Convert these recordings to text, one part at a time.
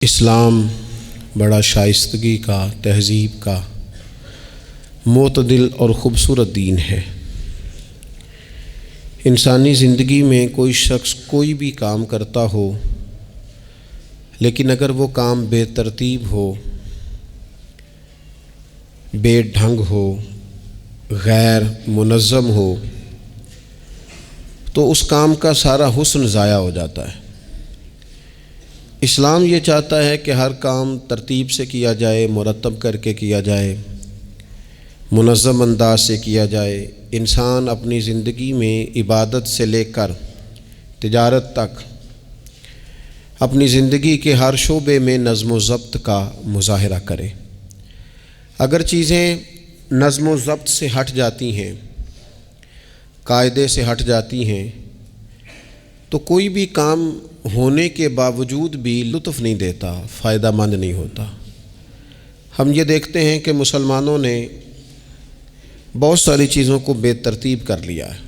اسلام بڑا شائستگی کا، تہذیب کا، معتدل اور خوبصورت دین ہے۔ انسانی زندگی میں کوئی شخص کوئی بھی کام کرتا ہو، لیکن اگر وہ کام بے ترتیب ہو، بے ڈھنگ ہو، غیر منظم ہو، تو اس کام کا سارا حسن ضائع ہو جاتا ہے۔ اسلام یہ چاہتا ہے کہ ہر کام ترتیب سے کیا جائے، مرتب کر کے کیا جائے، منظم انداز سے کیا جائے۔ انسان اپنی زندگی میں عبادت سے لے کر تجارت تک اپنی زندگی کے ہر شعبے میں نظم و ضبط کا مظاہرہ کرے۔ اگر چیزیں نظم و ضبط سے ہٹ جاتی ہیں، قاعدے سے ہٹ جاتی ہیں، تو کوئی بھی کام ہونے کے باوجود بھی لطف نہیں دیتا، فائدہ مند نہیں ہوتا۔ ہم یہ دیکھتے ہیں کہ مسلمانوں نے بہت ساری چیزوں کو بے ترتیب کر لیا ہے۔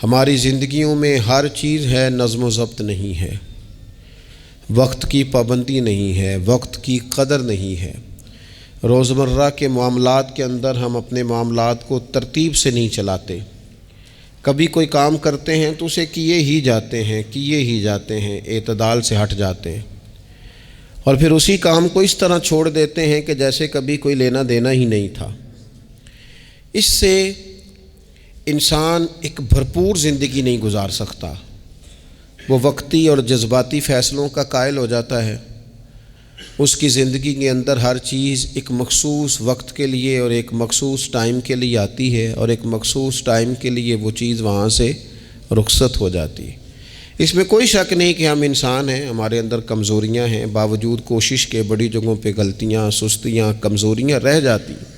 ہماری زندگیوں میں ہر چیز ہے، نظم و ضبط نہیں ہے، وقت کی پابندی نہیں ہے، وقت کی قدر نہیں ہے۔ روزمرہ کے معاملات کے اندر ہم اپنے معاملات کو ترتیب سے نہیں چلاتے۔ کبھی کوئی کام کرتے ہیں تو اسے کیے ہی جاتے ہیں، اعتدال سے ہٹ جاتے ہیں، اور پھر اسی کام کو اس طرح چھوڑ دیتے ہیں کہ جیسے کبھی کوئی لینا دینا ہی نہیں تھا۔ اس سے انسان ایک بھرپور زندگی نہیں گزار سکتا، وہ وقتی اور جذباتی فیصلوں کا قائل ہو جاتا ہے۔ اس کی زندگی کے اندر ہر چیز ایک مخصوص وقت کے لیے اور ایک مخصوص ٹائم کے لیے آتی ہے، اور ایک مخصوص ٹائم کے لیے وہ چیز وہاں سے رخصت ہو جاتی ہے۔ اس میں کوئی شک نہیں کہ ہم انسان ہیں، ہمارے اندر کمزوریاں ہیں، باوجود کوشش کے بڑی جگہوں پہ غلطیاں، سستیاں، کمزوریاں رہ جاتی ہیں۔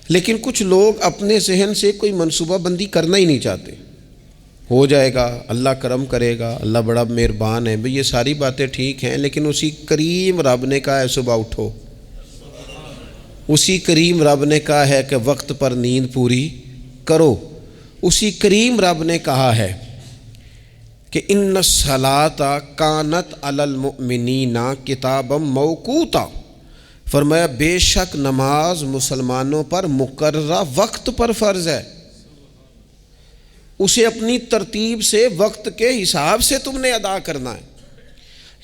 لیکن کچھ لوگ اپنے ذہن سے کوئی منصوبہ بندی کرنا ہی نہیں چاہتے۔ ہو جائے گا، اللہ کرم کرے گا، اللہ بڑا مہربان ہے۔ بھئی یہ ساری باتیں ٹھیک ہیں، لیکن اسی کریم رب نے کہا ہے صبح اٹھو، اسی کریم رب نے کہا ہے کہ وقت پر نیند پوری کرو، اسی کریم رب نے کہا ہے کہ ان الصلاۃ کانت علی المؤمنین کتابا موقوتا، فرمایا بے شک نماز مسلمانوں پر مقررہ وقت پر فرض ہے۔ اسے اپنی ترتیب سے، وقت کے حساب سے تم نے ادا کرنا ہے۔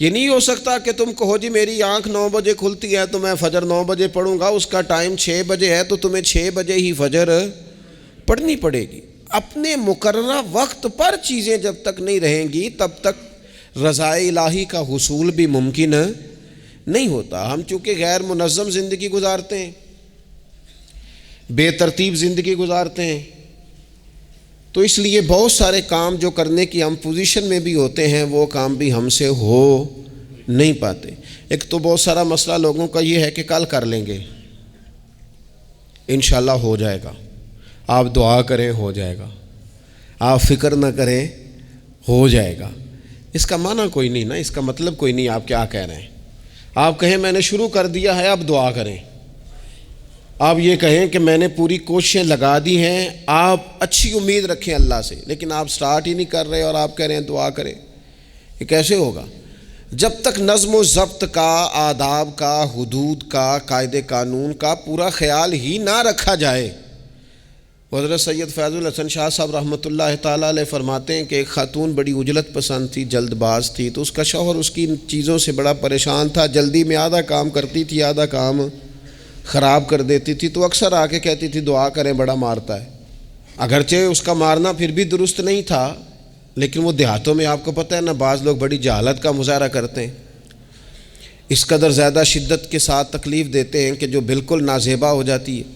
یہ نہیں ہو سکتا کہ تم کہو جی میری آنکھ 9 بجے کھلتی ہے تو میں فجر 9 بجے پڑھوں گا، اس کا ٹائم 6 بجے ہے تو تمہیں 6 بجے ہی فجر پڑھنی پڑے گی۔ اپنے مقررہ وقت پر چیزیں جب تک نہیں رہیں گی تب تک رضا الہی کا حصول بھی ممکن نہیں ہوتا۔ ہم چونکہ غیر منظم زندگی گزارتے ہیں، بے ترتیب زندگی گزارتے ہیں، تو اس لیے بہت سارے کام جو کرنے کی ہم پوزیشن میں بھی ہوتے ہیں وہ کام بھی ہم سے ہو نہیں پاتے۔ ایک تو بہت سارا مسئلہ لوگوں کا یہ ہے کہ کل کر لیں گے، انشاءاللہ ہو جائے گا، آپ دعا کریں ہو جائے گا، آپ فکر نہ کریں ہو جائے گا۔ اس کا معنی کوئی نہیں نا، اس کا مطلب کوئی نہیں۔ آپ کیا کہہ رہے ہیں؟ آپ کہیں میں نے شروع کر دیا ہے، اب دعا کریں۔ آپ یہ کہیں کہ میں نے پوری کوششیں لگا دی ہیں، آپ اچھی امید رکھیں اللہ سے، لیکن آپ سٹارٹ ہی نہیں کر رہے اور آپ کہہ رہے ہیں دعا کریں۔ یہ کیسے ہوگا؟ جب تک نظم و ضبط کا، آداب کا، حدود کا، قاعدے قانون کا پورا خیال ہی نہ رکھا جائے۔ حضرت سید فیض الحسن شاہ صاحب رحمۃ اللہ تعالیٰ علیہ فرماتے ہیں کہ ایک خاتون بڑی عجلت پسند تھی، جلد باز تھی، تو اس کا شوہر اس کی ان چیزوں سے بڑا پریشان تھا، جلدی میں آدھا کام کرتی تھی، آدھا کام خراب کر دیتی تھی، تو اکثر آ کے کہتی تھی دعا کریں بڑا مارتا ہے۔ اگرچہ اس کا مارنا پھر بھی درست نہیں تھا، لیکن وہ دیہاتوں میں آپ کو پتہ ہے نا، بعض لوگ بڑی جہالت کا مظاہرہ کرتے ہیں، اس قدر زیادہ شدت کے ساتھ تکلیف دیتے ہیں کہ جو بالکل نازیبا ہو جاتی ہے۔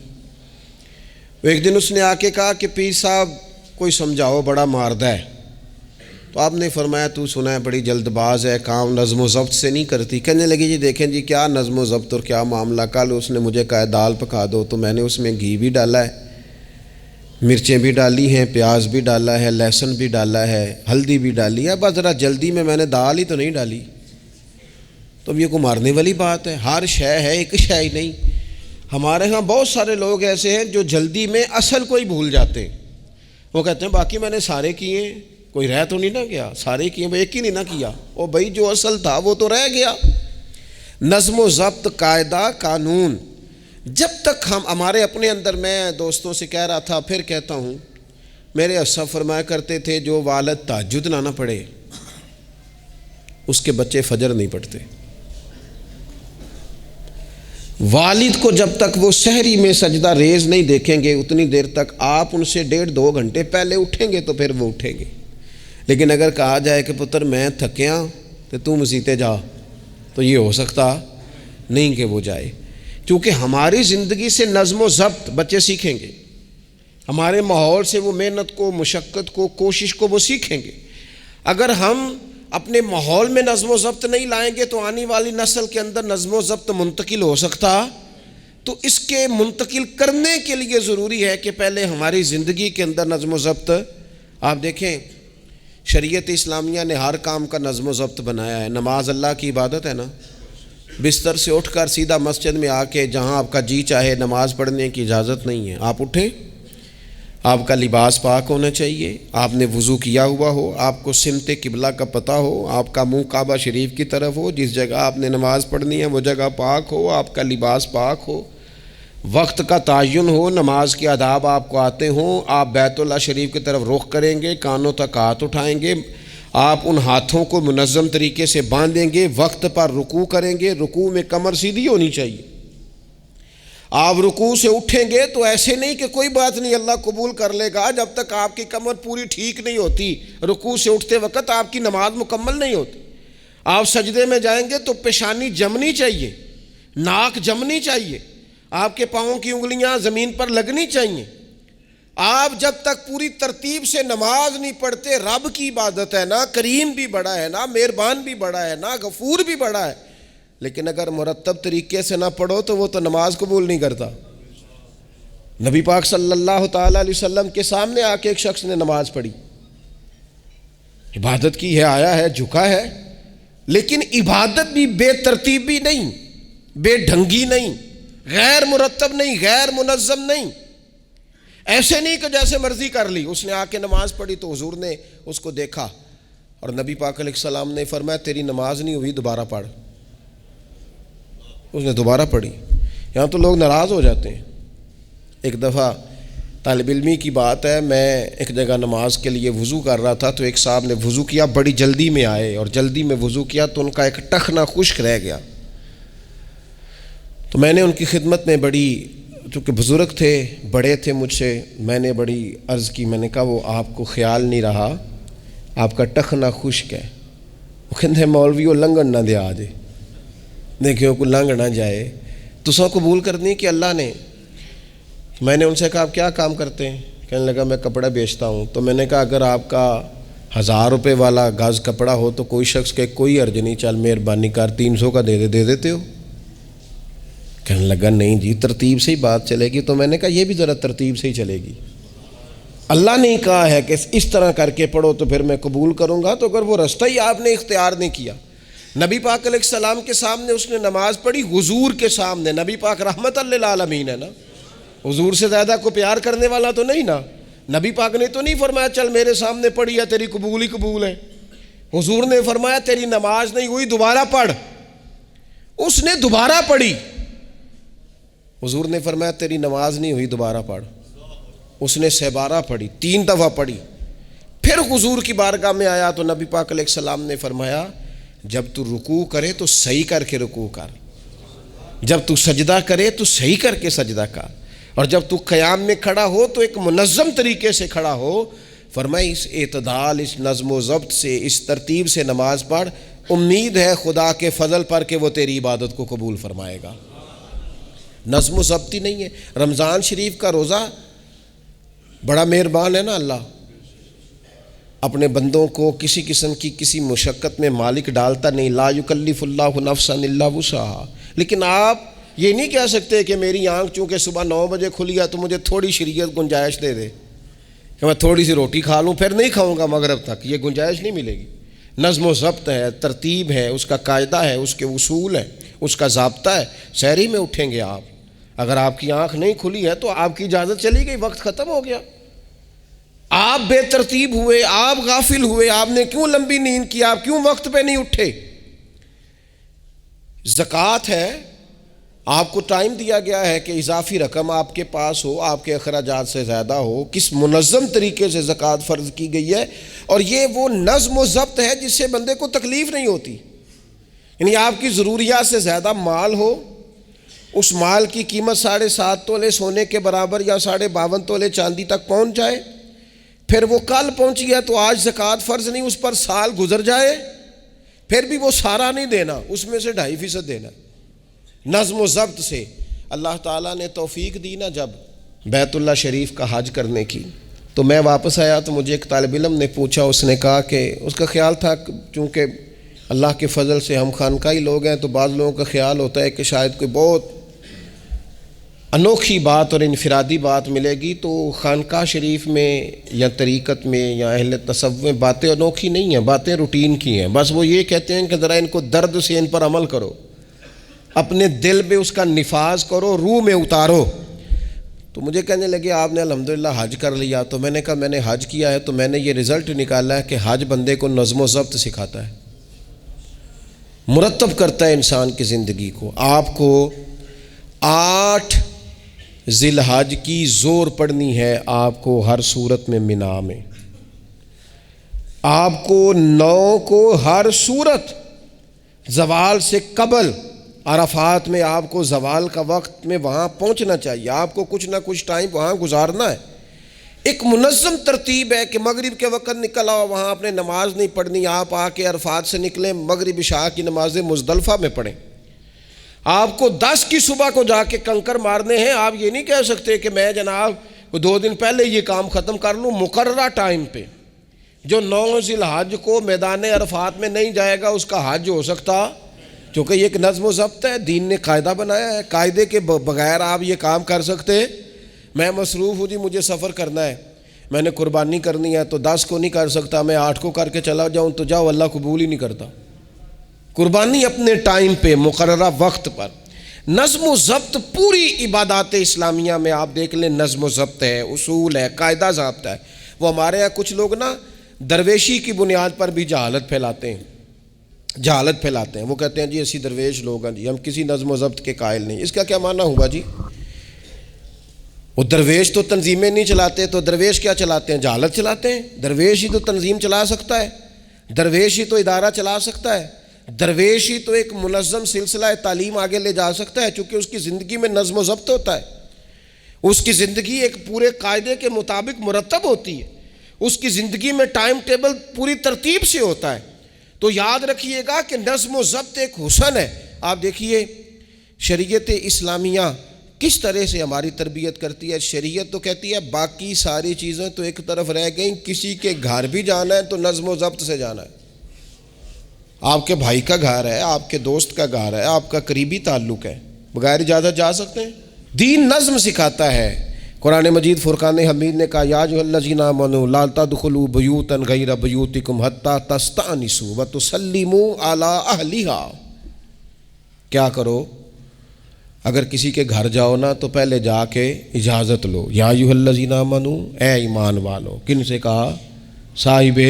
ایک دن اس نے آ کے کہا کہ پیر صاحب کوئی سمجھاؤ، بڑا ماردہ ہے۔ تو آپ نے فرمایا تو سنا ہے بڑی جلد باز ہے، کام نظم و ضبط سے نہیں کرتی۔ کہنے لگی جی دیکھیں جی کیا نظم و ضبط اور کیا معاملہ، کل اس نے مجھے کہا دال پکا دو تو میں نے اس میں گھی بھی ڈالا ہے، مرچیں بھی ڈالی ہیں، پیاز بھی ڈالا ہے، لہسن بھی ڈالا ہے، ہلدی بھی ڈالی ہے، بس ذرا جلدی میں نے دال ہی تو نہیں ڈالی۔ تو اب یہ کو مارنے والی بات ہے؟ ہر شے ہے، ایک شے ہی نہیں۔ ہمارے ہاں بہت سارے لوگ ایسے ہیں جو جلدی میں اصل کو ہی بھول جاتے ہیں۔ وہ کہتے ہیں باقی میں نے سارے کیے ہیں، کوئی رہ تو نہیں نہ گیا، سارے کیے، ایک ہی نہیں نہ کیا۔ او بھائی جو اصل تھا وہ تو رہ گیا۔ نظم و ضبط، قاعدہ، قانون، جب تک ہمارے اپنے اندر، میں دوستوں سے کہہ رہا تھا پھر کہتا ہوں، میرے اسلاف فرمایا کرتے تھے جو والد تہجد نہ پڑھے اس کے بچے فجر نہیں پڑھتے۔ والد کو جب تک وہ سحری میں سجدہ ریز نہیں دیکھیں گے اتنی دیر تک آپ ان سے 1.5-2 گھنٹے پہلے اٹھیں گے تو پھر وہ اٹھیں گے۔ لیکن اگر کہا جائے کہ پتر میں تھکیاں تو تو مسیتے جا، تو یہ ہو سکتا نہیں کہ وہ جائے، کیونکہ ہماری زندگی سے نظم و ضبط بچے سیکھیں گے، ہمارے ماحول سے وہ محنت کو، مشقت کو، کوشش کو وہ سیکھیں گے۔ اگر ہم اپنے ماحول میں نظم و ضبط نہیں لائیں گے تو آنے والی نسل کے اندر نظم و ضبط منتقل ہو سکتا۔ تو اس کے منتقل کرنے کے لیے ضروری ہے کہ پہلے ہماری زندگی کے اندر نظم و ضبط، آپ دیکھیں شریعت اسلامیہ نے ہر کام کا نظم و ضبط بنایا ہے۔ نماز اللہ کی عبادت ہے نا، بستر سے اٹھ کر سیدھا مسجد میں آ کے جہاں آپ کا جی چاہے نماز پڑھنے کی اجازت نہیں ہے۔ آپ اٹھیں، آپ کا لباس پاک ہونا چاہیے، آپ نے وضو کیا ہوا ہو، آپ کو سمت قبلہ کا پتہ ہو، آپ کا منہ کعبہ شریف کی طرف ہو، جس جگہ آپ نے نماز پڑھنی ہے وہ جگہ پاک ہو، آپ کا لباس پاک ہو، وقت کا تعین ہو، نماز کے آداب آپ کو آتے ہوں، آپ بیت اللہ شریف کی طرف رخ کریں گے، کانوں تک ہاتھ اٹھائیں گے، آپ ان ہاتھوں کو منظم طریقے سے باندھیں گے، وقت پر رکوع کریں گے، رکوع میں کمر سیدھی ہونی چاہیے۔ آپ رکوع سے اٹھیں گے تو ایسے نہیں کہ کوئی بات نہیں اللہ قبول کر لے گا، جب تک آپ کی کمر پوری ٹھیک نہیں ہوتی رکوع سے اٹھتے وقت آپ کی نماز مکمل نہیں ہوتی۔ آپ سجدے میں جائیں گے تو پیشانی جمنی چاہیے، ناک جمنی چاہیے، آپ کے پاؤں کی انگلیاں زمین پر لگنی چاہیے۔ آپ جب تک پوری ترتیب سے نماز نہیں پڑھتے، رب کی عبادت ہے نا، کریم بھی بڑا ہے نا، مہربان بھی بڑا ہے نا، غفور بھی بڑا ہے، لیکن اگر مرتب طریقے سے نہ پڑھو تو وہ تو نماز قبول نہیں کرتا۔ نبی پاک صلی اللہ تعالیٰ علیہ وسلم کے سامنے آ کے ایک شخص نے نماز پڑھی، عبادت کی ہے، آیا ہے، جھکا ہے، لیکن عبادت بھی بے ترتیبی نہیں، بے ڈھنگی نہیں، غیر مرتب نہیں، غیر منظم نہیں، ایسے نہیں کہ جیسے مرضی کر لی۔ اس نے آ کے نماز پڑھی تو حضور نے اس کو دیکھا اور نبی پاک علیہ السلام نے فرمایا تیری نماز نہیں ہوئی، دوبارہ پڑھ۔ اس نے دوبارہ پڑھی۔ یہاں تو لوگ ناراض ہو جاتے ہیں۔ ایک دفعہ طالب علمی کی بات ہے، میں ایک جگہ نماز کے لیے وضو کر رہا تھا تو ایک صاحب نے وضو کیا، بڑی جلدی میں آئے اور جلدی میں وضو کیا تو ان کا ایک ٹخنا خشک رہ گیا۔ تو میں نے ان کی خدمت میں بڑی، چونکہ بزرگ تھے، بڑے تھے مجھ سے، میں نے بڑی عرض کی، میں نے کہا وہ آپ کو خیال نہیں رہا، آپ کا ٹخنا خشک ہے۔ وہ کہتے ہیں مولوی وہ لنگن نہ دے آج، دیکھیں کو لنگ نہ جائے، تو سو قبول کرنی کہ اللہ نے۔ میں نے ان سے کہا آپ کیا کام کرتے ہیں؟ کہنے لگا میں کپڑا بیچتا ہوں۔ تو میں نے کہا اگر آپ کا 1000 روپے والا گز کپڑا ہو تو کوئی شخص کہ کوئی عرض نہیں، چل مہربانی کر 300 کا دے دیتے ہو؟ کہنے لگا نہیں جی ترتیب سے ہی بات چلے گی۔ تو میں نے کہا یہ بھی ذرا ترتیب سے ہی چلے گی، اللہ نے کہا ہے کہ اس طرح کر کے پڑھو تو پھر میں قبول کروں گا۔ تو اگر وہ رستہ ہی آپ نے اختیار نہیں کیا، نبی پاک علیہ السلام کے سامنے اس نے نماز پڑھی، حضور کے سامنے، نبی پاک رحمت للعالمین ہے نا، حضور سے زیادہ کو پیار کرنے والا تو نہیں نا۔ نبی پاک نے تو نہیں فرمایا چل میرے سامنے پڑھی ہے تیری قبول ہی قبول ہے، حضور نے فرمایا تیری نماز نہیں ہوئی، دوبارہ پڑھ۔ اس نے دوبارہ پڑھی، حضور نے فرمایا تیری نماز نہیں ہوئی، دوبارہ پڑھ۔ اس نے 7 پڑھی، 3 دفعہ پڑھی، پھر حضور کی بارگاہ میں آیا تو نبی پاک علیہ السلام نے فرمایا جب تو رکوع کرے تو صحیح کر کے رکوع کر، جب تو سجدہ کرے تو صحیح کر کے سجدہ کر، اور جب تو قیام میں کھڑا ہو تو ایک منظم طریقے سے کھڑا ہو۔ فرمایا اس اعتدال، اس نظم و ضبط سے، اس ترتیب سے نماز پڑھ، امید ہے خدا کے فضل پر کہ وہ تیری عبادت کو قبول فرمائے گا۔ نظم و ضبط ہی نہیں ہے۔ رمضان شریف کا روزہ بڑا مہربان ہے نا اللہ، اپنے بندوں کو کسی قسم کی کسی مشقت میں مالک ڈالتا نہیں، لا یکلف اللہ نفسا الا وسعہا۔ لیکن آپ یہ نہیں کہہ سکتے کہ میری آنکھ چونکہ صبح 9 بجے کھلی ہے تو مجھے تھوڑی شریعت گنجائش دے دے کہ میں تھوڑی سی روٹی کھا لوں پھر نہیں کھاؤں گا مغرب تک، یہ گنجائش نہیں ملے گی۔ نظم و ضبط ہے، ترتیب ہے، اس کا قاعدہ ہے، اس کے اصول ہے، اس کا ضابطہ ہے۔ سحری میں اٹھیں گے آپ، اگر آپ کی آنکھ نہیں کھلی ہے تو آپ کی اجازت چلی گئی، وقت ختم ہو گیا۔ آپ بے ترتیب ہوئے، آپ غافل ہوئے، آپ نے کیوں لمبی نیند کی، آپ کیوں وقت پہ نہیں اٹھے؟ زکوٰۃ ہے، آپ کو ٹائم دیا گیا ہے کہ اضافی رقم آپ کے پاس ہو، آپ کے اخراجات سے زیادہ ہو، کس منظم طریقے سے زکوٰۃ فرض کی گئی ہے، اور یہ وہ نظم و ضبط ہے جس سے بندے کو تکلیف نہیں ہوتی. یعنی آپ کی ضروریات سے زیادہ مال ہو، اس مال کی قیمت 7.5 تولے سونے کے برابر یا 52.5 تولے چاندی تک پہنچ جائے، پھر وہ کل پہنچی ہے تو آج زکوٰۃ فرض نہیں، اس پر سال گزر جائے، پھر بھی وہ سارا نہیں دینا، اس میں سے 2.5% دینا. نظم و ضبط سے اللہ تعالیٰ نے توفیق دی نا جب بیت اللہ شریف کا حج کرنے کی، تو میں واپس آیا تو مجھے ایک طالب علم نے پوچھا، اس نے کہا کہ اس کا خیال تھا چونکہ اللہ کے فضل سے ہم خانقاہی لوگ ہیں تو بعض لوگوں کا خیال ہوتا ہے کہ شاید کوئی بہت انوکھی بات اور انفرادی بات ملے گی، تو خانقاہ شریف میں یا طریقت میں یا اہل تصوف میں باتیں انوکھی نہیں ہیں، باتیں روٹین کی ہیں. بس وہ یہ کہتے ہیں کہ ذرا ان کو درد سے ان پر عمل کرو، اپنے دل میں اس کا نفاذ کرو، روح میں اتارو. تو مجھے کہنے لگے آپ نے الحمدللہ حج کر لیا. تو میں نے کہا میں نے حج کیا ہے تو میں نے یہ رزلٹ نکالا ہے کہ حج بندے کو نظم و ضبط سکھاتا ہے، مرتب کرتا ہے انسان کی زندگی کو. آپ کو 8 ذی الحج کی زور پڑھنی ہے، آپ کو ہر صورت میں مینا میں، آپ کو 9 کو ہر صورت زوال سے قبل عرفات میں، آپ کو زوال کا وقت میں وہاں پہنچنا چاہیے، آپ کو کچھ نہ کچھ ٹائم وہاں گزارنا ہے. ایک منظم ترتیب ہے کہ مغرب کے وقت نکل آؤ، وہاں آپ نے نماز نہیں پڑھنی، آپ آ کے عرفات سے نکلیں، مغرب عشاء کی نمازیں مزدلفہ میں پڑھیں. آپ کو 10 کی صبح کو جا کے کنکر مارنے ہیں، آپ یہ نہیں کہہ سکتے کہ میں جناب 2 دن پہلے یہ کام ختم کر لوں. مقررہ ٹائم پہ جو 9 ذی الحج کو میدان عرفات میں نہیں جائے گا اس کا حج ہو سکتا، کیونکہ یہ ایک نظم و ضبط ہے، دین نے قاعدہ بنایا ہے، قاعدے کے بغیر آپ یہ کام کر سکتے. میں مصروف ہوں جی، مجھے سفر کرنا ہے، میں نے قربانی کرنی ہے تو 10 کو نہیں کر سکتا، میں 8 کو کر کے چلا جاؤں تو جاؤ، اللہ قبول ہی نہیں کرتا. قربانی اپنے ٹائم پہ، مقررہ وقت پر. نظم و ضبط پوری عبادات اسلامیہ میں آپ دیکھ لیں، نظم و ضبط ہے، اصول ہے، قاعدہ ضابطہ ہے. وہ ہمارے یہاں کچھ لوگ نا درویشی کی بنیاد پر بھی جہالت پھیلاتے ہیں. وہ کہتے ہیں جی اسی درویش لوگ ہیں جی، ہم کسی نظم و ضبط کے قائل نہیں. اس کا کیا معنی ہوا جی؟ وہ درویش تو تنظیمیں نہیں چلاتے، تو درویش کیا چلاتے ہیں؟ جہالت چلاتے ہیں. درویش ہی تو تنظیم چلا سکتا ہے، درویش ہی تو ادارہ چلا سکتا ہے، درویش ہی تو ایک منظم سلسلہ تعلیم آگے لے جا سکتا ہے، چونکہ اس کی زندگی میں نظم و ضبط ہوتا ہے، اس کی زندگی ایک پورے قاعدے کے مطابق مرتب ہوتی ہے، اس کی زندگی میں ٹائم ٹیبل پوری ترتیب سے ہوتا ہے. تو یاد رکھیے گا کہ نظم و ضبط ایک حسن ہے. آپ دیکھیے شریعت اسلامیہ کس طرح سے ہماری تربیت کرتی ہے. شریعت تو کہتی ہے باقی ساری چیزیں تو ایک طرف رہ گئیں، کسی کے گھر بھی جانا ہے تو نظم و ضبط سے جانا ہے. آپ کے بھائی کا گھر ہے، آپ کے دوست کا گھر ہے، آپ کا قریبی تعلق ہے، بغیر اجازت جا سکتے ہیں؟ دین نظم سکھاتا ہے. قرآن مجید فرقان حمید نے کہا یا ایھا الذین آمنوا لا تدخلوا بیوتا غیر بیوتکم حتی تستأنسوا وتسلموا علی اہلھا. کیا کرو؟ اگر کسی کے گھر جاؤ نا تو پہلے جا کے اجازت لو. یا ایھا الذین آمنوا، اے ایمان والو. کن سے کہا؟ صاحب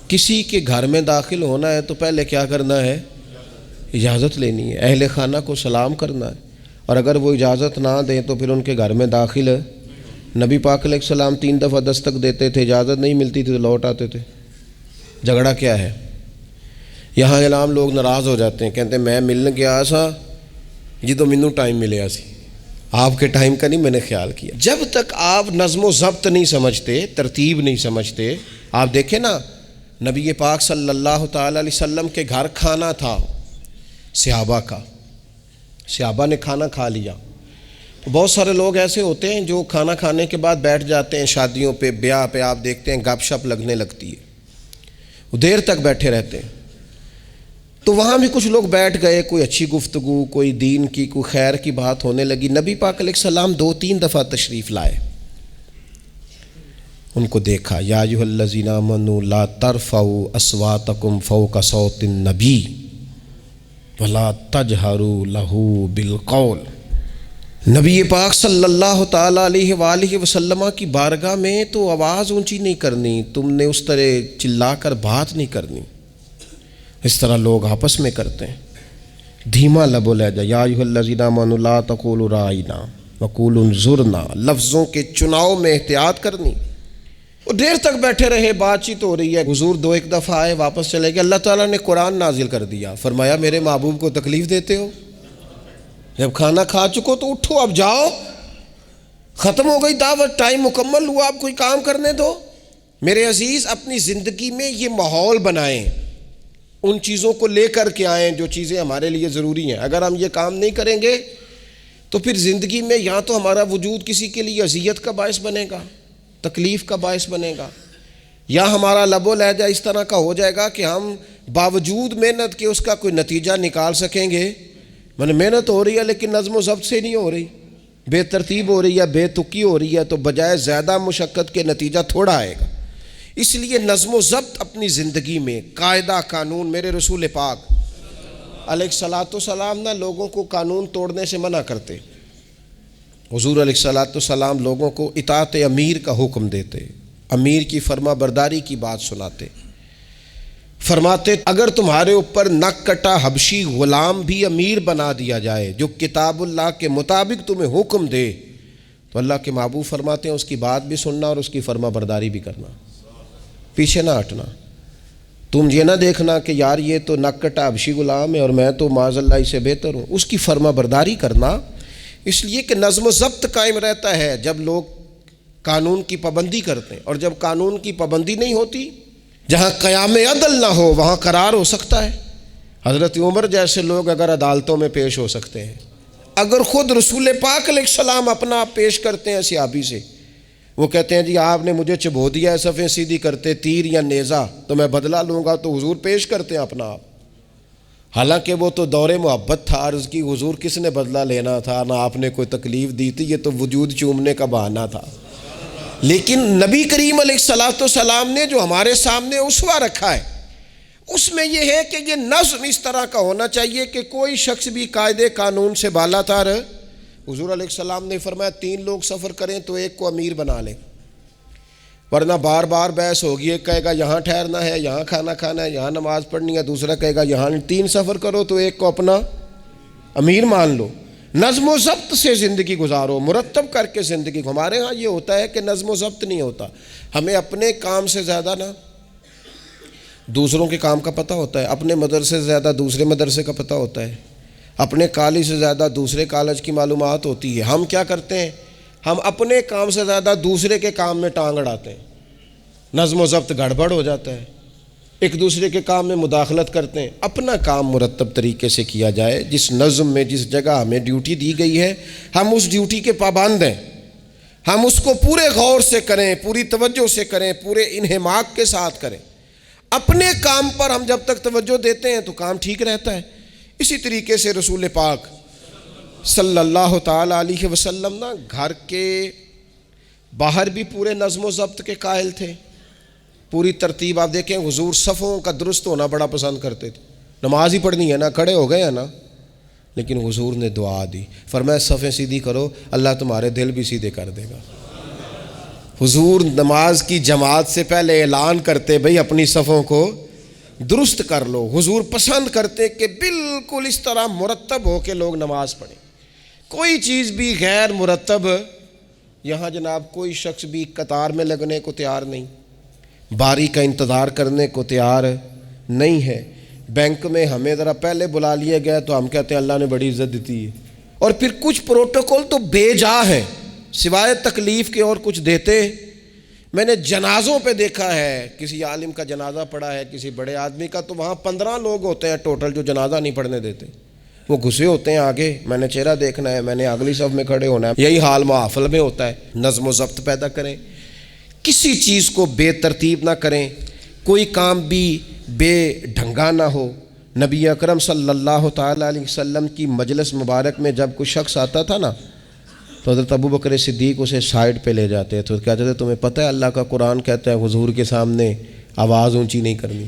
کسی کے گھر میں داخل ہونا ہے تو پہلے کیا کرنا ہے؟ اجازت لینی ہے. اہل خانہ کو سلام کرنا ہے، اور اگر وہ اجازت نہ دیں تو پھر ان کے گھر میں داخل ہے. نبی پاک علیہ السلام 3 دفعہ دستک دیتے تھے، اجازت نہیں ملتی تھی تو لوٹ آتے تھے. جھگڑا کیا ہے؟ یہاں عام لوگ ناراض ہو جاتے ہیں، کہتے ہیں میں ملنے گیا سا جی تو مینوں ٹائم ملیا سی، آپ کے ٹائم کا نہیں میں نے خیال کیا. جب تک آپ نظم و ضبط نہیں سمجھتے، ترتیب نہیں سمجھتے. آپ دیکھیں نا نبی پاک صلی اللہ تعالی علیہ وسلم کے گھر کھانا تھا صحابہ کا، صحابہ نے کھانا کھا لیا. بہت سارے لوگ ایسے ہوتے ہیں جو کھانا کھانے کے بعد بیٹھ جاتے ہیں، شادیوں پہ، بیاہ پہ آپ دیکھتے ہیں گپ شپ لگنے لگتی ہے، وہ دیر تک بیٹھے رہتے ہیں. تو وہاں بھی کچھ لوگ بیٹھ گئے، کوئی اچھی گفتگو، کوئی دین کی، کوئی خیر کی بات ہونے لگی. نبی پاک علیہ السلام 2-3 دفعہ تشریف لائے، ان کو دیکھا. یا ایھا الذین آمنوا لا ترفعوا اصواتکم فوق صوت النبی ولا تجہروا لہ بالقول. نبی پاک صلی اللہ تعالیٰ علیہ وآلہ وسلم کی بارگاہ میں تو آواز اونچی نہیں کرنی، تم نے اس طرح چلا کر بات نہیں کرنی. اس طرح لوگ آپس میں کرتے ہیں. دھیما لب و لہجہ، یا ایھا الذین آمنوا لا تقولوا رائنا وقولوا انظرنا، لفظوں کے چناؤ میں احتیاط کرنی۔ وہ دیر تک بیٹھے رہے، بات چیت ہو رہی ہے، حضور دو ایک دفعہ آئے واپس چلے گئے، اللہ تعالیٰ نے قرآن نازل کر دیا، فرمایا میرے محبوب کو تکلیف دیتے ہو؟ جب کھانا کھا چکو تو اٹھو، اب جاؤ، ختم ہو گئی دعوت، ٹائم مکمل ہوا، اب کوئی کام کرنے دو۔ میرے عزیز، اپنی زندگی میں یہ ماحول بنائیں، ان چیزوں کو لے کر کے آئیں جو چیزیں ہمارے لیے ضروری ہیں۔ اگر ہم یہ کام نہیں کریں گے تو پھر زندگی میں یا تو ہمارا وجود کسی کے لیے اذیت کا باعث بنے گا، تکلیف کا باعث بنے گا، یا ہمارا لب و لہجہ اس طرح کا ہو جائے گا کہ ہم باوجود محنت کے اس کا کوئی نتیجہ نکال سکیں گے۔ محنت ہو رہی ہے لیکن نظم و ضبط سے نہیں ہو رہی، بے ترتیب ہو رہی ہے، بے تکی ہو رہی ہے، تو بجائے زیادہ مشقت کے نتیجہ تھوڑا آئے گا۔ اس لیے نظم و ضبط اپنی زندگی میں، قاعدہ قانون۔ میرے رسول پاک علیہ الصلاۃ والسلام نہ لوگوں کو قانون توڑنے سے منع کرتے، حضور علیہ الصلاۃ والسلام لوگوں کو اطاعت امیر کا حکم دیتے، امیر کی فرما برداری کی بات سناتے، فرماتے اگر تمہارے اوپر نک کٹا حبشی غلام بھی امیر بنا دیا جائے جو کتاب اللہ کے مطابق تمہیں حکم دے تو اللہ کے محبوب فرماتے ہیں اس کی بات بھی سننا اور اس کی فرما برداری بھی کرنا، پیچھے نہ ہٹنا۔ تم یہ نہ دیکھنا کہ یار یہ تو نک کٹا حبشی غلام ہے اور میں تو معاذ اللہ سے بہتر ہوں، اس کی فرما برداری کرنا۔ اس لیے کہ نظم و ضبط قائم رہتا ہے جب لوگ قانون کی پابندی کرتے ہیں، اور جب قانون کی پابندی نہیں ہوتی، جہاں قیام عدل نہ ہو وہاں قرار ہو سکتا ہے۔ حضرت عمر جیسے لوگ اگر عدالتوں میں پیش ہو سکتے ہیں، اگر خود رسول پاک علیہ السلام اپنا آپ پیش کرتے ہیں صحابی سے، وہ کہتے ہیں جی آپ نے مجھے چبھو دیا ہے صفیں سیدھی کرتے تیر یا نیزہ، تو میں بدلہ لوں گا، تو حضور پیش کرتے ہیں اپنا آپ، حالانکہ وہ تو دور محبت تھا، عرض کی حضور کس نے بدلہ لینا تھا، نہ آپ نے کوئی تکلیف دی تھی، یہ تو وجود چومنے کا بہانہ تھا۔ لیکن نبی کریم علیہ الصلاۃ والسلام نے جو ہمارے سامنے اسوہ رکھا ہے، اس میں یہ ہے کہ یہ نظم اس طرح کا ہونا چاہیے کہ کوئی شخص بھی قاعدے قانون سے بالا تر۔ حضور علیہ السلام نے فرمایا 3 لوگ سفر کریں تو ایک کو امیر بنا لیں، ورنہ بار بار بحث ہوگی، ایک کہے گا یہاں ٹھہرنا ہے، یہاں کھانا کھانا ہے، یہاں نماز پڑھنی ہے، دوسرا کہے گا یہاں۔ 3 سفر کرو تو ایک کو اپنا امیر مان لو۔ نظم و ضبط سے زندگی گزارو، مرتب کر کے زندگی۔ ہمارے ہاں یہ ہوتا ہے کہ نظم و ضبط نہیں ہوتا، ہمیں اپنے کام سے زیادہ نا دوسروں کے کام کا پتہ ہوتا ہے، اپنے مدرسے سے زیادہ دوسرے مدرسے کا پتہ ہوتا ہے، اپنے کالج سے زیادہ دوسرے کالج کی معلومات ہوتی ہے۔ ہم کیا کرتے ہیں، ہم اپنے کام سے زیادہ دوسرے کے کام میں ٹانگ اڑاتے ہیں، نظم و ضبط گڑبڑ ہو جاتا ہے، ایک دوسرے کے کام میں مداخلت کرتے ہیں۔ اپنا کام مرتب طریقے سے کیا جائے، جس نظم میں جس جگہ ہمیں ڈیوٹی دی گئی ہے ہم اس ڈیوٹی کے پابند ہیں، ہم اس کو پورے غور سے کریں، پوری توجہ سے کریں، پورے انہماک کے ساتھ کریں۔ اپنے کام پر ہم جب تک توجہ دیتے ہیں تو کام ٹھیک رہتا ہے۔ اسی طریقے سے رسول پاک صلی اللہ تعالی علیہ وسلم نا گھر کے باہر بھی پورے نظم و ضبط کے قائل تھے، پوری ترتیب۔ آپ دیکھیں حضور صفوں کا درست ہونا بڑا پسند کرتے تھے، نماز ہی پڑھنی ہے نا، کھڑے ہو گئے ہیں نا، لیکن حضور نے دعا دی، فرمایا صفیں سیدھی کرو، اللہ تمہارے دل بھی سیدھے کر دے گا۔ حضور نماز کی جماعت سے پہلے اعلان کرتے بھئی اپنی صفوں کو درست کر لو۔ حضور پسند کرتے کہ بالکل اس طرح مرتب ہو کے لوگ نماز پڑھیں، کوئی چیز بھی غیر مرتب۔ یہاں جناب کوئی شخص بھی قطار میں لگنے کو تیار نہیں، باری کا انتظار کرنے کو تیار نہیں ہے۔ بینک میں ہمیں ذرا پہلے بلا لیا گیا تو ہم کہتے ہیں اللہ نے بڑی عزت دیتی ہے، اور پھر کچھ پروٹوکول تو بے جا ہے، سوائے تکلیف کے اور کچھ دیتے۔ میں نے جنازوں پہ دیکھا ہے، کسی عالم کا جنازہ پڑھا ہے، کسی بڑے آدمی کا، تو وہاں 15 لوگ ہوتے ہیں ٹوٹل جو جنازہ نہیں پڑھنے دیتے، وہ گھسے ہوتے ہیں آگے، میں نے چہرہ دیکھنا ہے، میں نے اگلی صف میں کھڑے ہونا ہے۔ یہی حال محافل میں ہوتا ہے۔ نظم و ضبط پیدا کریں، کسی چیز کو بے ترتیب نہ کریں، کوئی کام بھی بے ڈھنگا نہ ہو۔ نبی اکرم صلی اللہ تعالیٰ علیہ وسلم کی مجلس مبارک میں جب کوئی شخص آتا تھا نا تو حضرت ابوبکر صدیق اسے سائڈ پہ لے جاتے تو کہتے تھے تمہیں پتہ ہے اللہ کا قرآن کہتا ہے حضور کے سامنے آواز اونچی نہیں کرنی۔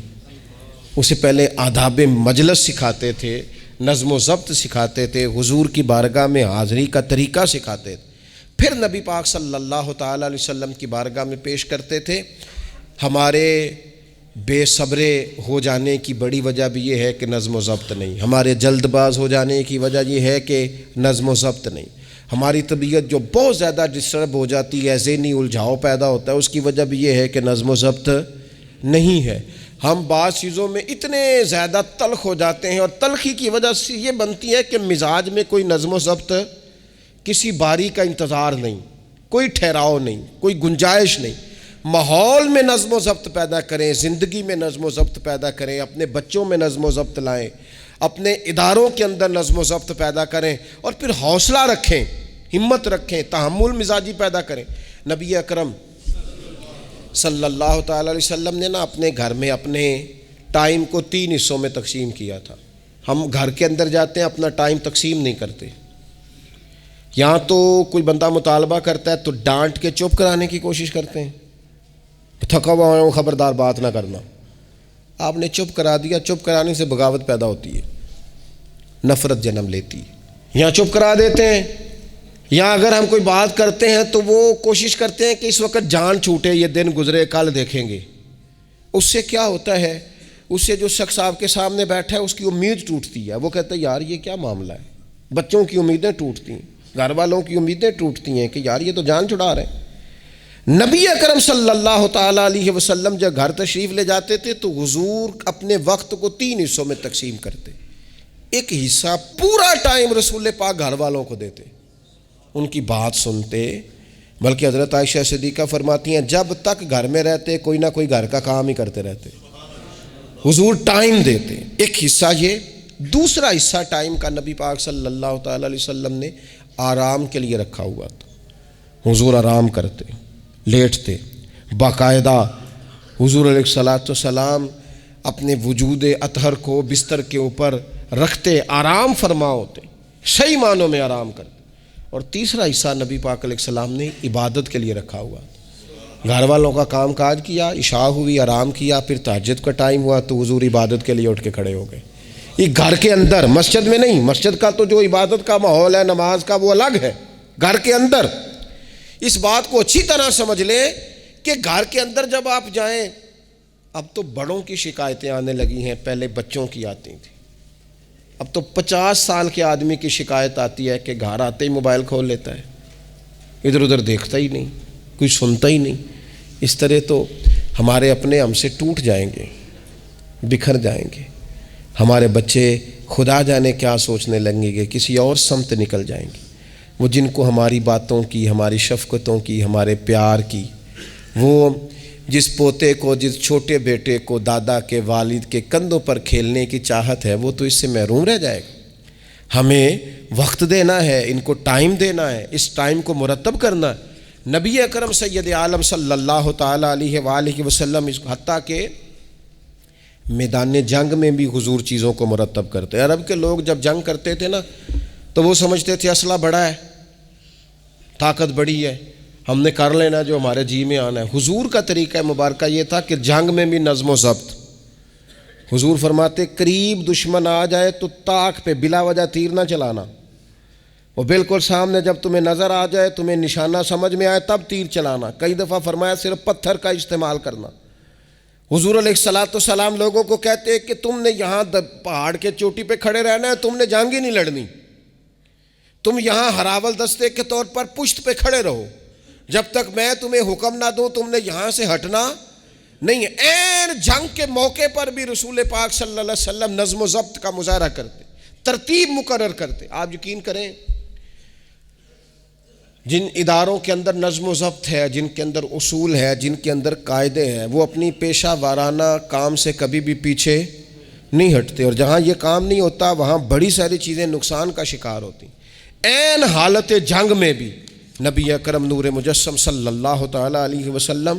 اسے پہلے آداب مجلس سکھاتے تھے، نظم و ضبط سکھاتے تھے، حضور کی بارگاہ میں حاضری کا طریقہ سکھاتے تھے، پھر نبی پاک صلی اللہ تعالیٰ علیہ وسلم کی بارگاہ میں پیش کرتے تھے۔ ہمارے بے صبرے ہو جانے کی بڑی وجہ بھی یہ ہے کہ نظم و ضبط نہیں، ہمارے جلد باز ہو جانے کی وجہ یہ ہے کہ نظم و ضبط نہیں، ہماری طبیعت جو بہت زیادہ ڈسٹرب ہو جاتی ہے، ذہنی الجھاؤ پیدا ہوتا ہے، اس کی وجہ بھی یہ ہے کہ نظم و ضبط نہیں ہے۔ ہم بعض چیزوں میں اتنے زیادہ تلخ ہو جاتے ہیں، اور تلخی کی وجہ سے یہ بنتی ہے کہ مزاج میں کوئی نظم و ضبط، کسی باری کا انتظار نہیں، کوئی ٹھہراؤ نہیں، کوئی گنجائش نہیں۔ ماحول میں نظم و ضبط پیدا کریں، زندگی میں نظم و ضبط پیدا کریں، اپنے بچوں میں نظم و ضبط لائیں، اپنے اداروں کے اندر نظم و ضبط پیدا کریں، اور پھر حوصلہ رکھیں، ہمت رکھیں، تحمل مزاجی پیدا کریں۔ نبی اکرم صلی اللہ تعالی علیہ وسلم نے نا اپنے گھر میں اپنے ٹائم کو 3 حصوں میں تقسیم کیا تھا۔ ہم گھر کے اندر جاتے ہیں، اپنا ٹائم تقسیم نہیں کرتے۔ یہاں تو کوئی بندہ مطالبہ کرتا ہے تو ڈانٹ کے چپ کرانے کی کوشش کرتے ہیں، تھکا ہوا ہوں خبردار بات نہ کرنا۔ آپ نے چپ کرا دیا، چپ کرانے سے بغاوت پیدا ہوتی ہے، نفرت جنم لیتی ہے۔ یہاں چپ کرا دیتے ہیں، یا اگر ہم کوئی بات کرتے ہیں تو وہ کوشش کرتے ہیں کہ اس وقت جان چھوٹے، یہ دن گزرے، کل دیکھیں گے۔ اس سے کیا ہوتا ہے، اس سے جو شخص آپ کے سامنے بیٹھا ہے اس کی امید ٹوٹتی ہے، وہ کہتا ہے یار یہ کیا معاملہ ہے۔ بچوں کی امیدیں ٹوٹتی ہیں، گھر والوں کی امیدیں ٹوٹتی ہیں کہ یار یہ تو جان چھڑا رہے ہیں۔ نبی اکرم صلی اللہ تعالیٰ علیہ وسلم جب گھر تشریف لے جاتے تھے تو حضور اپنے وقت کو 3 حصوں میں تقسیم کرتے۔ ایک حصہ پورا ٹائم رسول پاک گھر والوں کو دیتے، ان کی بات سنتے، بلکہ حضرت عائشہ صدیقہ فرماتی ہیں جب تک گھر میں رہتے کوئی نہ کوئی گھر کا کام ہی کرتے رہتے، حضور ٹائم دیتے۔ ایک حصہ یہ، دوسرا حصہ ٹائم کا نبی پاک صلی اللہ تعالیٰ علیہ وسلم نے آرام کے لیے رکھا ہوا تھا۔ حضور آرام کرتے، لیٹتے، باقاعدہ حضور علیہ الصلاۃ والسلام اپنے وجود اطہر کو بستر کے اوپر رکھتے، آرام فرما ہوتے، صحیح معنوں میں آرام کرتے۔ اور تیسرا حصہ نبی پاک علیہ السلام نے عبادت کے لیے رکھا ہوا، گھر والوں کا کام کاج کیا، عشاء ہوئی، آرام کیا، پھر تہجد کا ٹائم ہوا تو حضور عبادت کے لیے اٹھ کے کھڑے ہو گئے۔ یہ گھر کے اندر، مسجد میں نہیں، مسجد کا تو جو عبادت کا ماحول ہے نماز کا وہ الگ ہے، گھر کے اندر اس بات کو اچھی طرح سمجھ لیں کہ گھر کے اندر جب آپ جائیں، اب تو بڑوں کی شکایتیں آنے لگی ہیں، پہلے بچوں کی آتی تھیں، اب تو 50 سال کے آدمی کی شکایت آتی ہے کہ گھر آتے ہی موبائل کھول لیتا ہے، ادھر ادھر دیکھتا ہی نہیں، کوئی سنتا ہی نہیں۔ اس طرح تو ہمارے اپنے ہم سے ٹوٹ جائیں گے، بکھر جائیں گے، ہمارے بچے خدا جانے کیا سوچنے لگیں گے، کسی اور سمت نکل جائیں گے۔ وہ جن کو ہماری باتوں کی، ہماری شفقتوں کی، ہمارے پیار کی، وہ جس پوتے کو، جس چھوٹے بیٹے کو دادا کے، والد کے کندھوں پر کھیلنے کی چاہت ہے، وہ تو اس سے محروم رہ جائے گا۔ ہمیں وقت دینا ہے، ان کو ٹائم دینا ہے، اس ٹائم کو مرتب کرنا ہے۔ نبی اکرم سید عالم صلی اللہ تعالیٰ علیہ وآلہ وسلم، حتیٰ کہ میدان جنگ میں بھی حضور چیزوں کو مرتب کرتے۔ عرب کے لوگ جب جنگ کرتے تھے نا تو وہ سمجھتے تھے اسلحہ بڑا ہے، طاقت بڑی ہے، ہم نے کر لینا جو ہمارے جی میں آنا ہے۔ حضور کا طریقہ مبارکہ یہ تھا کہ جنگ میں بھی نظم و ضبط۔ حضور فرماتے قریب دشمن آ جائے تو طاق پہ بلا وجہ تیر نہ چلانا، وہ بالکل سامنے جب تمہیں نظر آ جائے، تمہیں نشانہ سمجھ میں آئے تب تیر چلانا۔ کئی دفعہ فرمایا صرف پتھر کا استعمال کرنا۔ حضور علیہ الصلاۃ والسلام لوگوں کو کہتے کہ تم نے یہاں پہاڑ کے چوٹی پہ کھڑے رہنا ہے، تم نے جنگ ہی نہیں لڑنی، تم یہاں ہراول دستے کے طور پر پشت پہ کھڑے رہو، جب تک میں تمہیں حکم نہ دوں تم نے یہاں سے ہٹنا نہیں ہے۔ این جنگ کے موقع پر بھی رسول پاک صلی اللہ علیہ وسلم نظم و ضبط کا مظاہرہ کرتے، ترتیب مقرر کرتے۔ آپ یقین کریں جن اداروں کے اندر نظم و ضبط ہے، جن کے اندر اصول ہے، جن کے اندر قاعدے ہیں، وہ اپنی پیشہ وارانہ کام سے کبھی بھی پیچھے نہیں ہٹتے، اور جہاں یہ کام نہیں ہوتا وہاں بڑی ساری چیزیں نقصان کا شکار ہوتی۔ این حالت جنگ میں بھی نبی اکرم نور مجسم صلی اللہ تعالیٰ علیہ وسلم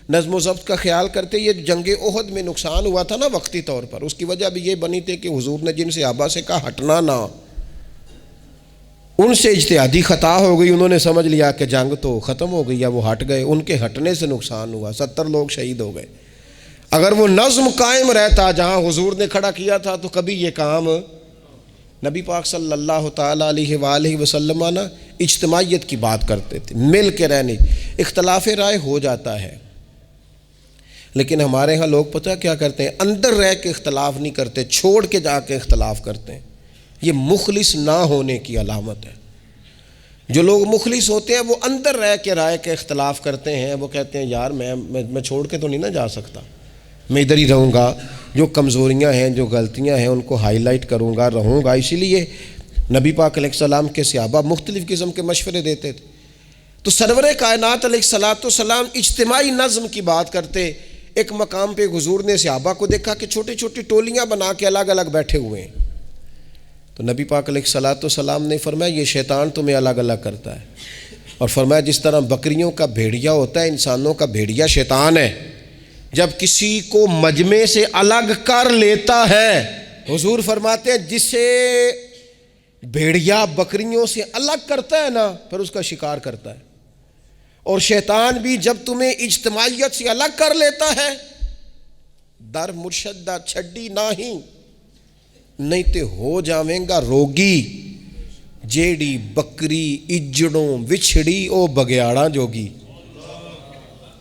نظم و ضبط کا خیال کرتے۔ یہ جنگ احد میں نقصان ہوا تھا نا وقتی طور پر، اس کی وجہ بھی یہ بنی تھی کہ حضور نے جن صحابہ سے کہا ہٹنا نہ، ان سے اجتہادی خطا ہو گئی، انہوں نے سمجھ لیا کہ جنگ تو ختم ہو گئی ہے، وہ ہٹ گئے، ان کے ہٹنے سے نقصان ہوا، 70 لوگ شہید ہو گئے۔ اگر وہ نظم قائم رہتا جہاں حضور نے کھڑا کیا تھا تو کبھی یہ کام نبی پاک صلی اللہ تعالیٰ علیہ وآلہ وسلم اجتماعیت کی بات کرتے تھے، مل کے رہنے۔ اختلاف رائے ہو جاتا ہے لیکن ہمارے ہاں لوگ پتہ کیا کرتے ہیں، اندر رہ کے اختلاف نہیں کرتے، چھوڑ کے جا کے اختلاف کرتے ہیں۔ یہ مخلص نہ ہونے کی علامت ہے۔ جو لوگ مخلص ہوتے ہیں وہ اندر رہ کے رائے کے اختلاف کرتے ہیں، وہ کہتے ہیں یار میں چھوڑ کے تو نہیں نہ جا سکتا، میں ادھر ہی رہوں گا، جو کمزوریاں ہیں جو غلطیاں ہیں ان کو ہائی لائٹ کروں گا، رہوں گا۔ اسی لیے نبی پاک علیہ السلام کے صحابہ مختلف قسم کے مشورے دیتے تھے۔ تو سرور کائنات علیہ السلام اجتماعی نظم کی بات کرتے۔ ایک مقام پہ حضور نے صحابہ کو دیکھا کہ چھوٹی چھوٹی ٹولیاں بنا کے الگ الگ بیٹھے ہوئے ہیں، تو نبی پاک علیہ السلام نے فرمایا یہ شیطان تمہیں الگ الگ کرتا ہے، اور فرمایا جس طرح بکریوں کا بھیڑیا ہوتا ہے، انسانوں کا بھیڑیا شیطان ہے، جب کسی کو مجمع سے الگ کر لیتا ہے، حضور فرماتے ہیں جسے بھیڑیا بکریوں سے الگ کرتا ہے نا پھر اس کا شکار کرتا ہے، اور شیطان بھی جب تمہیں اجتماعیت سے الگ کر لیتا ہے، در مرشدہ چھڈی نہیں تے ہو جاویں گا روگی، جیڑی بکری اجڑوں وچھڑی او بگیاڑا جوگی،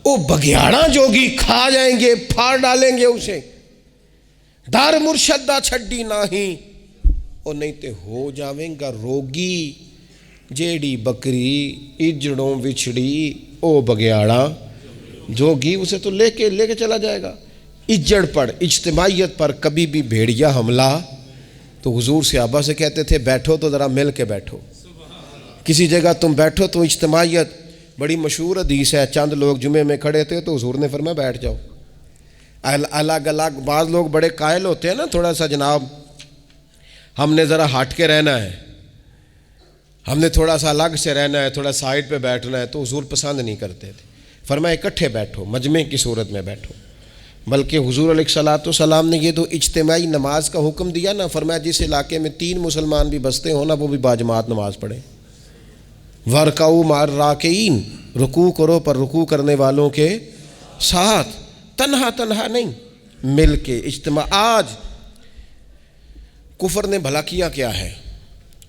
او بگیاڑا جوگی کھا جائیں گے، پھاڑ ڈالیں گے اسے۔ در مرشدہ چھڈی نہیں تے ہو جاویں گا روگی، جیڑی بکری اجڑوں وچھڑی او بگیاڑا جوگی، اسے تو لے کے چلا جائے گا۔ اجڑ پر، اجتماعیت پر کبھی بھی بھیڑیا حملہ، تو حضور صحابہ سے کہتے تھے بیٹھو تو ذرا مل کے بیٹھو، کسی جگہ تم بیٹھو تو اجتماعیت۔ بڑی مشہور حدیث ہے، چند لوگ جمعے میں کھڑے تھے تو حضور نے فرمایا بیٹھ جاؤ الگ الگ۔ بعض لوگ بڑے قائل ہوتے ہیں نا، تھوڑا سا جناب ہم نے ذرا ہٹ کے رہنا ہے، ہم نے تھوڑا سا الگ سے رہنا ہے، تھوڑا سائڈ پہ بیٹھنا ہے، تو حضور پسند نہیں کرتے تھے، فرمایا اکٹھے بیٹھو، مجمع کی صورت میں بیٹھو۔ بلکہ حضور علیہ السلام نے یہ تو اجتماعی نماز کا حکم دیا نا، فرمایا جس علاقے میں 3 مسلمان بھی بستے ہوں نا وہ بھی باجماعت نماز پڑھیں۔ وَرْكَعُوا مَعَ الرَّاكِعِينَ، رکوع کرو پر رکوع کرنے والوں کے ساتھ، تنہا نہیں، مل کے اجتماع۔ آج کفر نے بھلا کیا کیا ہے؟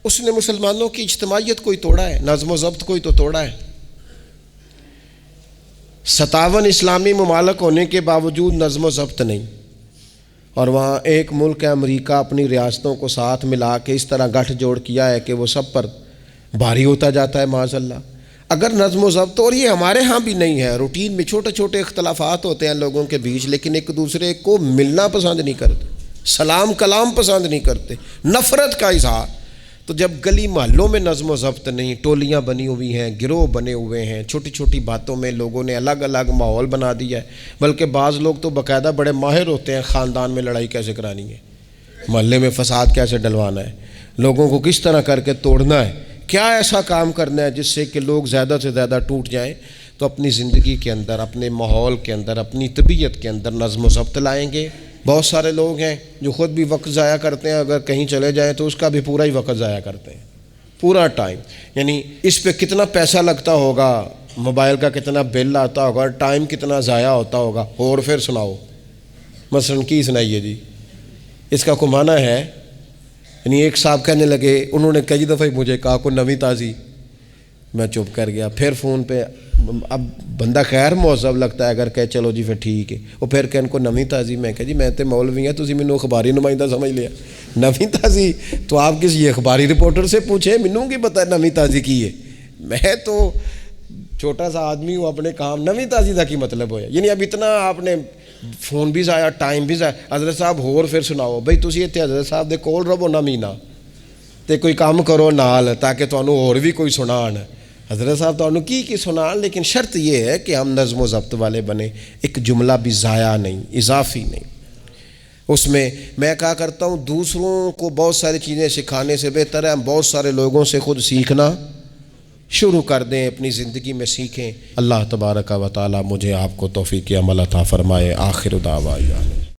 اس نے مسلمانوں کی اجتماعیت کوئی توڑا ہے، نظم و ضبط کوئی تو توڑا ہے۔ 57 اسلامی ممالک ہونے کے باوجود نظم و ضبط نہیں، اور وہاں ایک ملک ہے امریکہ اپنی ریاستوں کو ساتھ ملا کے اس طرح گٹھ جوڑ کیا ہے کہ وہ سب پر بھاری ہوتا جاتا ہے معاذ اللہ۔ اگر نظم و ضبط، اور یہ ہمارے ہاں بھی نہیں ہے، روٹین میں چھوٹے چھوٹے اختلافات ہوتے ہیں لوگوں کے بیچ، لیکن ایک دوسرے کو ملنا پسند نہیں کرتے، سلام کلام پسند نہیں کرتے، نفرت کا اظہار۔ تو جب گلی محلوں میں نظم و ضبط نہیں، ٹولیاں بنی ہوئی ہیں، گروہ بنے ہوئے ہیں، چھوٹی چھوٹی باتوں میں لوگوں نے الگ الگ ماحول بنا دیا ہے، بلکہ بعض لوگ تو باقاعدہ بڑے ماہر ہوتے ہیں خاندان میں لڑائی کیسے کرانی ہے، محلے میں فساد کیسے ڈلوانا ہے، لوگوں کو کس طرح کر کے توڑنا ہے، کیا ایسا کام کرنا ہے جس سے کہ لوگ زیادہ سے زیادہ ٹوٹ جائیں۔ تو اپنی زندگی کے اندر، اپنے ماحول کے اندر، اپنی طبیعت کے اندر نظم و ضبط لائیں گے۔ بہت سارے لوگ ہیں جو خود بھی وقت ضائع کرتے ہیں، اگر کہیں چلے جائیں تو اس کا بھی پورا ہی وقت ضائع کرتے ہیں، پورا ٹائم، یعنی اس پہ کتنا پیسہ لگتا ہوگا، موبائل کا کتنا بل آتا ہوگا، ٹائم کتنا ضائع ہوتا ہوگا، اور پھر سناؤ مثلاً کی سنائیے جی، اس کا کوئی معنی ہے؟ یعنی ایک صاحب کہنے لگے، انہوں نے کئی دفعہ مجھے کہا کوئی نویں تازی، میں چپ کر گیا۔ پھر فون پہ اب بندہ خیر مہذب لگتا ہے اگر کہے چلو جی پھر ٹھیک ہے، وہ پھر کہ ان کو نویں تازی، میں کہا جی میں تو مولوی ہوں، تسی مینوں اخباری نمائندہ سمجھ لیا، نویں تازی تو آپ کسی اخباری رپورٹر سے پوچھیں، مینوں کی پتہ ہے نویں تازی کی ہے، میں تو چھوٹا سا آدمی ہوں، اپنے کام نویں تازی کا کی مطلب ہویا؟ یعنی اب اتنا آپ نے فون بھی ضائع، ٹائم بھی ضائع۔ حضرت صاحب ہور پھر سناؤ بھئی، تسی اتنے حضرت صاحب دے کول رہو نہ مہینہ تے کوئی کام کرو نال تاکہ تانوں اور بھی کوئی سنان، حضرت صاحب تانوں کی سنان، لیکن شرط یہ ہے کہ ہم نظم و ضبط والے بنے، ایک جملہ بھی ضائع نہیں، اضافی نہیں۔ اس میں کہا کرتا ہوں دوسروں کو بہت ساری چیزیں سکھانے سے بہتر ہے ہم بہت سارے لوگوں سے خود سیکھنا شروع کر دیں، اپنی زندگی میں سیکھیں۔ اللہ تبارک و تعالی مجھے آپ کو توفیق عمل عطا فرمائے۔ آخر دعوانا